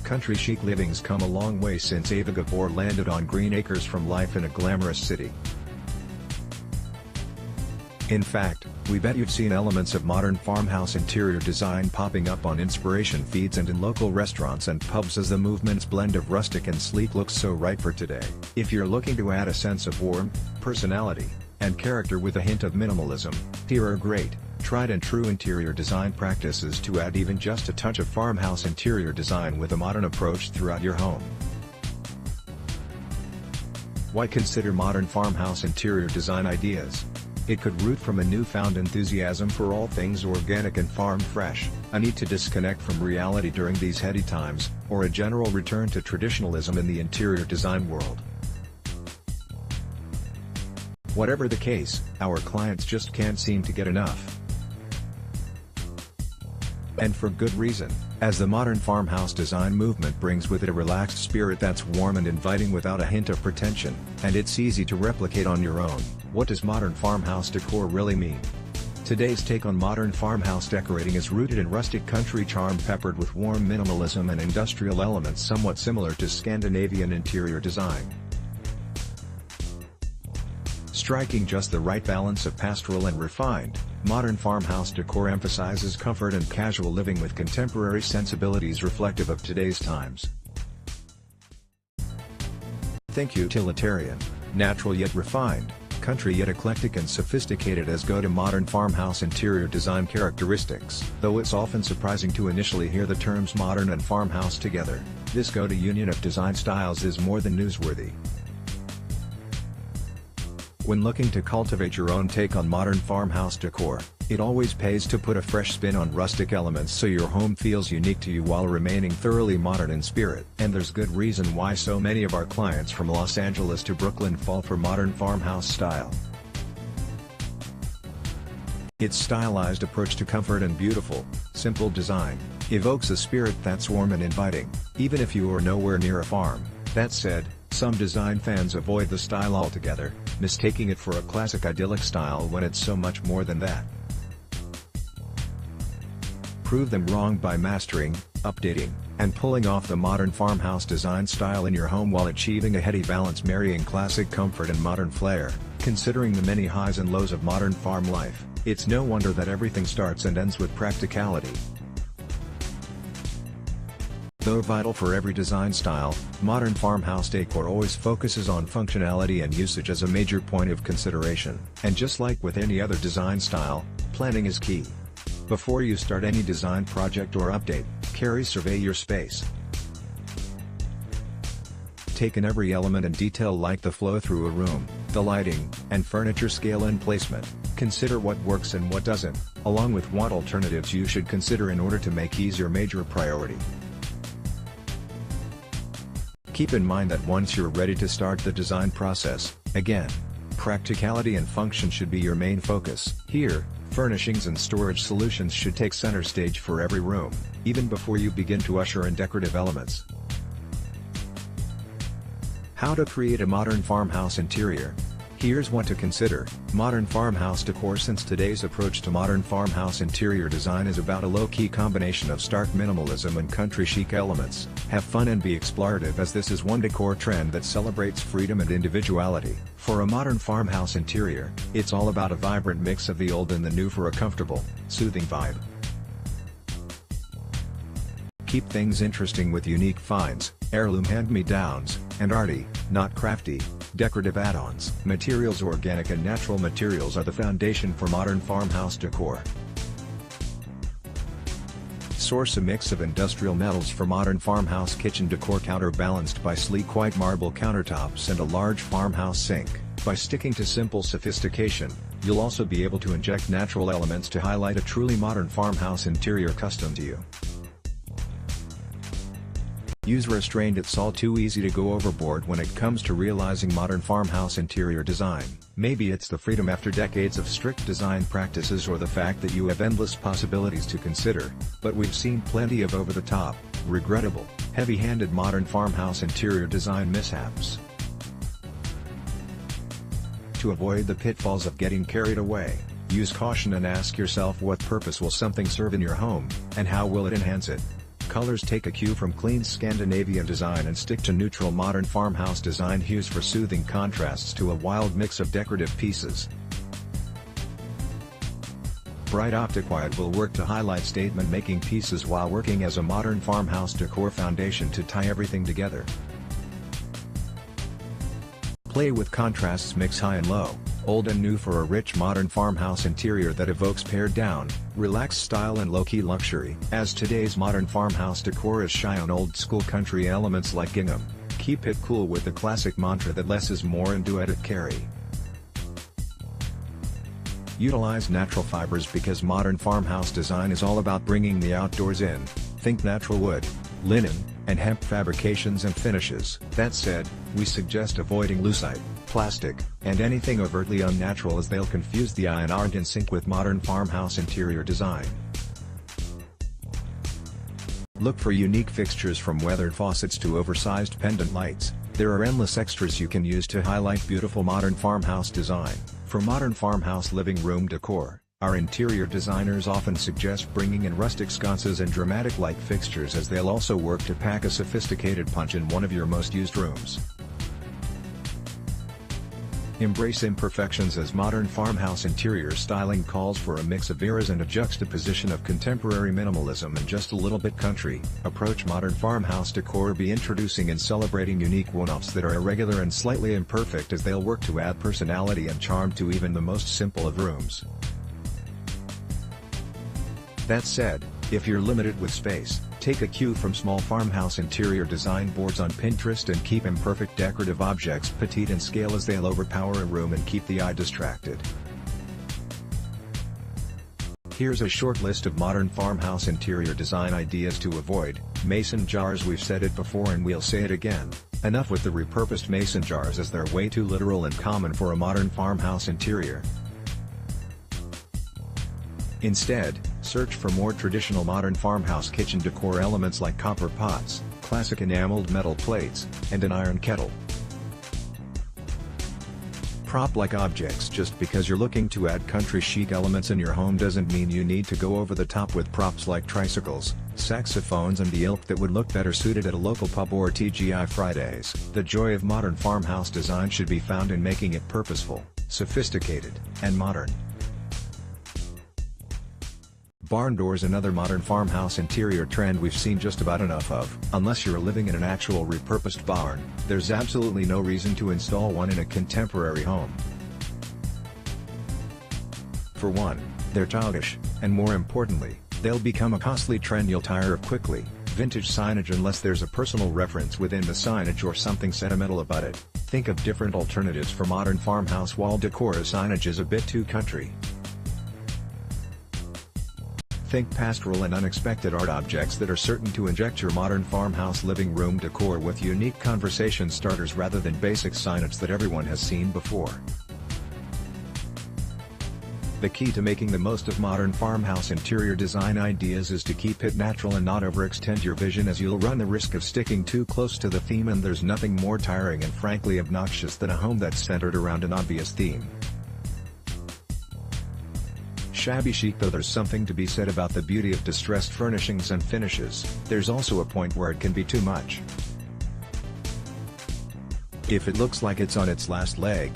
Country chic living's come a long way since Eva Gabor landed on green acres from life in a glamorous city. In fact, we bet you've seen elements of modern farmhouse interior design popping up on inspiration feeds and in local restaurants and pubs as the movement's blend of rustic and sleek looks so right for today. If you're looking to add a sense of warmth, personality, and character with a hint of minimalism, here are great, tried and true interior design practices to add even just a touch of farmhouse interior design with a modern approach throughout your home. Why consider modern farmhouse interior design ideas? It could root from a newfound enthusiasm for all things organic and farm fresh, a need to disconnect from reality during these heady times, or a general return to traditionalism in the interior design world. Whatever the case, our clients just can't seem to get enough. And for good reason, as the modern farmhouse design movement brings with it a relaxed spirit that's warm and inviting without a hint of pretension, and it's easy to replicate on your own. What does modern farmhouse decor really mean? Today's take on modern farmhouse decorating is rooted in rustic country charm peppered with warm minimalism and industrial elements somewhat similar to Scandinavian interior design. Striking just the right balance of pastoral and refined, modern farmhouse decor emphasizes comfort and casual living with contemporary sensibilities reflective of today's times. Think utilitarian, natural yet refined, country yet eclectic and sophisticated as go to modern farmhouse interior design characteristics. Though it's often surprising to initially hear the terms modern and farmhouse together, this go-to union of design styles is more than newsworthy. When looking to cultivate your own take on modern farmhouse decor, it always pays to put a fresh spin on rustic elements so your home feels unique to you while remaining thoroughly modern in spirit. And there's good reason why so many of our clients from Los Angeles to Brooklyn fall for modern farmhouse style. Its stylized approach to comfort and beautiful, simple design, evokes a spirit that's warm and inviting, even if you are nowhere near a farm. That said, some design fans avoid the style altogether, mistaking it for a classic idyllic style when it's so much more than that. Prove them wrong by mastering, updating, and pulling off the modern farmhouse design style in your home while achieving a heady balance marrying classic comfort and modern flair. Considering the many highs and lows of modern farm life, it's no wonder that everything starts and ends with practicality. Though vital for every design style, modern farmhouse decor always focuses on functionality and usage as a major point of consideration. And just like with any other design style, planning is key. Before you start any design project or update, survey your space. Take in every element and detail like the flow through a room, the lighting, and furniture scale and placement. Consider what works and what doesn't, along with what alternatives you should consider in order to make ease your major priority. Keep in mind that once you're ready to start the design process, again, practicality and function should be your main focus. Here, furnishings and storage solutions should take center stage for every room, even before you begin to usher in decorative elements. How to create a modern farmhouse interior? Here's what to consider. Modern farmhouse decor. Since today's approach to modern farmhouse interior design is about a low-key combination of stark minimalism and country chic elements, have fun and be explorative as this is one decor trend that celebrates freedom and individuality. For a modern farmhouse interior, it's all about a vibrant mix of the old and the new for a comfortable, soothing vibe. Keep things interesting with unique finds, heirloom hand-me-downs, and arty, not crafty, decorative add-ons. Materials. Organic and natural materials are the foundation for modern farmhouse decor. Source a mix of industrial metals for modern farmhouse kitchen decor counterbalanced by sleek white marble countertops and a large farmhouse sink. By sticking to simple sophistication, you'll also be able to inject natural elements to highlight a truly modern farmhouse interior custom to you. Use restraint. It's all too easy to go overboard when it comes to realizing modern farmhouse interior design. Maybe it's the freedom after decades of strict design practices or the fact that you have endless possibilities to consider, but we've seen plenty of over-the-top, regrettable, heavy-handed modern farmhouse interior design mishaps. To avoid the pitfalls of getting carried away, use caution and ask yourself what purpose will something serve in your home, and how will it enhance it? Colors: take a cue from clean Scandinavian design and stick to neutral modern farmhouse design hues for soothing contrasts to a wild mix of decorative pieces. Bright optic white will work to highlight statement-making pieces while working as a modern farmhouse decor foundation to tie everything together. Play with contrasts: mix high and low, old and new for a rich modern farmhouse interior that evokes pared down, relaxed style and low-key luxury. As today's modern farmhouse decor is shy on old-school country elements like gingham, keep it cool with the classic mantra that less is more and do edit carry. Utilize natural fibers because modern farmhouse design is all about bringing the outdoors in. Think natural wood, linen, and hemp fabrications and finishes. That said, we suggest avoiding lucite, plastic, and anything overtly unnatural as they'll confuse the eye and aren't in sync with modern farmhouse interior design. Look for unique fixtures from weathered faucets to oversized pendant lights. There are endless extras you can use to highlight beautiful modern farmhouse design. For modern farmhouse living room decor, our interior designers often suggest bringing in rustic sconces and dramatic light fixtures as they'll also work to pack a sophisticated punch in one of your most used rooms. Embrace imperfections as modern farmhouse interior styling calls for a mix of eras and a juxtaposition of contemporary minimalism and just a little bit country. Approach modern farmhouse decor by introducing and celebrating unique one-offs that are irregular and slightly imperfect as they'll work to add personality and charm to even the most simple of rooms. That said, if you're limited with space, take a cue from small farmhouse interior design boards on Pinterest and keep imperfect decorative objects petite in scale as they'll overpower a room and keep the eye distracted. Here's a short list of modern farmhouse interior design ideas to avoid. Mason jars: we've said it before and we'll say it again. Enough with the repurposed mason jars as they're way too literal and common for a modern farmhouse interior. Instead, search for more traditional modern farmhouse kitchen decor elements like copper pots, classic enameled metal plates, and an iron kettle. Prop-like objects: just because you're looking to add country chic elements in your home doesn't mean you need to go over the top with props like tricycles, saxophones and the ilk that would look better suited at a local pub or TGI Fridays. The joy of modern farmhouse design should be found in making it purposeful, sophisticated, and modern. Barn doors: another modern farmhouse interior trend we've seen just about enough of. Unless you're living in an actual repurposed barn, there's absolutely no reason to install one in a contemporary home. For one, they're childish, and more importantly, they'll become a costly trend you'll tire of quickly. Vintage signage: unless there's a personal reference within the signage or something sentimental about it, think of different alternatives for modern farmhouse wall decor as signage is a bit too country. Think pastoral and unexpected art objects that are certain to inject your modern farmhouse living room decor with unique conversation starters rather than basic signage that everyone has seen before. The key to making the most of modern farmhouse interior design ideas is to keep it natural and not overextend your vision, as you'll run the risk of sticking too close to the theme, and there's nothing more tiring and frankly obnoxious than a home that's centered around an obvious theme. Shabby chic: though there's something to be said about the beauty of distressed furnishings and finishes, there's also a point where it can be too much. If it looks like it's on its last leg,